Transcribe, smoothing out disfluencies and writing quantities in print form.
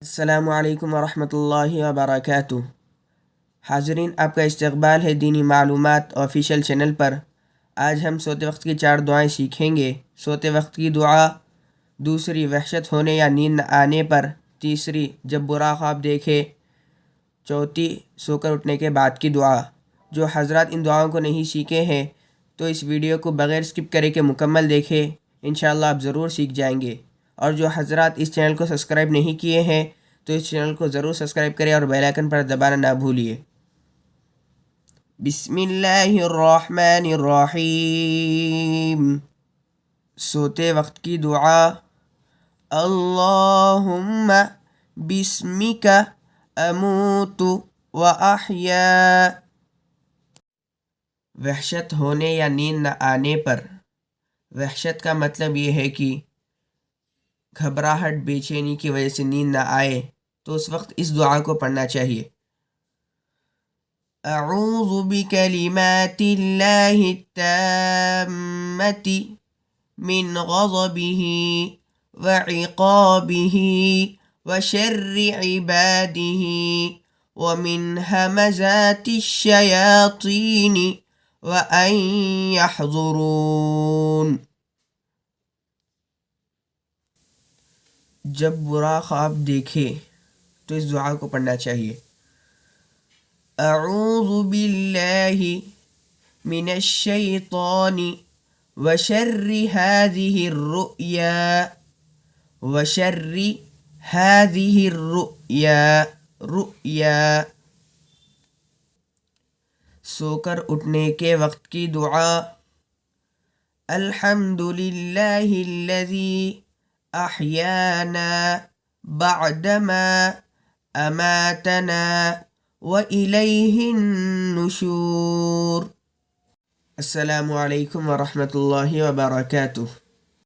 السلام علیکم ورحمۃ اللہ وبرکاتہ۔ حاضرین، آپ کا استقبال ہے دینی معلومات آفیشیل چینل پر۔ آج ہم سوتے وقت کی 4 دعائیں سیکھیں گے۔ سوتے وقت کی دعا، دوسری وحشت ہونے یا نیند نہ آنے پر، تیسری جب برا خواب دیکھے، چوتھی سو کر اٹھنے کے بعد کی دعا۔ جو حضرات ان دعاؤں کو نہیں سیکھے ہیں تو اس ویڈیو کو بغیر سکپ کرے کے مکمل دیکھیں، انشاءاللہ آپ ضرور سیکھ جائیں گے۔ اور جو حضرات اس چینل کو سبسکرائب نہیں کیے ہیں تو اس چینل کو ضرور سبسکرائب کریں اور بیل آئیکن پر دبانا نہ بھولیے۔ بسم اللہ الرحمن الرحیم۔ سوتے وقت کی دعا، اللہم بسمک اموت و احیا۔ وحشت ہونے یا نیند نہ آنے پر، وحشت کا مطلب یہ ہے کہ گھبراہٹ، بے چینی کی وجہ سے نیند نہ آئے تو اس وقت اس دعا کو پڑھنا چاہیے۔ اعوذ بکلمات اللہ التامۃ من غضبہ وعقابہ وشر عبادہ ومن ہمزات الشیاطین وان یحضرون۔ جب برا خواب دیکھے تو اس دعا کو پڑھنا چاہیے۔ اعوذ باللہ من الشیطان وشر هذه الرؤیا وشر هذه رؤیا۔ سو کر اٹھنے کے وقت کی دعا، الحمد للہ الذی احیانا بعدما اماتنا والیہ النشور۔ السلام علیکم ورحمۃ اللہ وبرکاتہ۔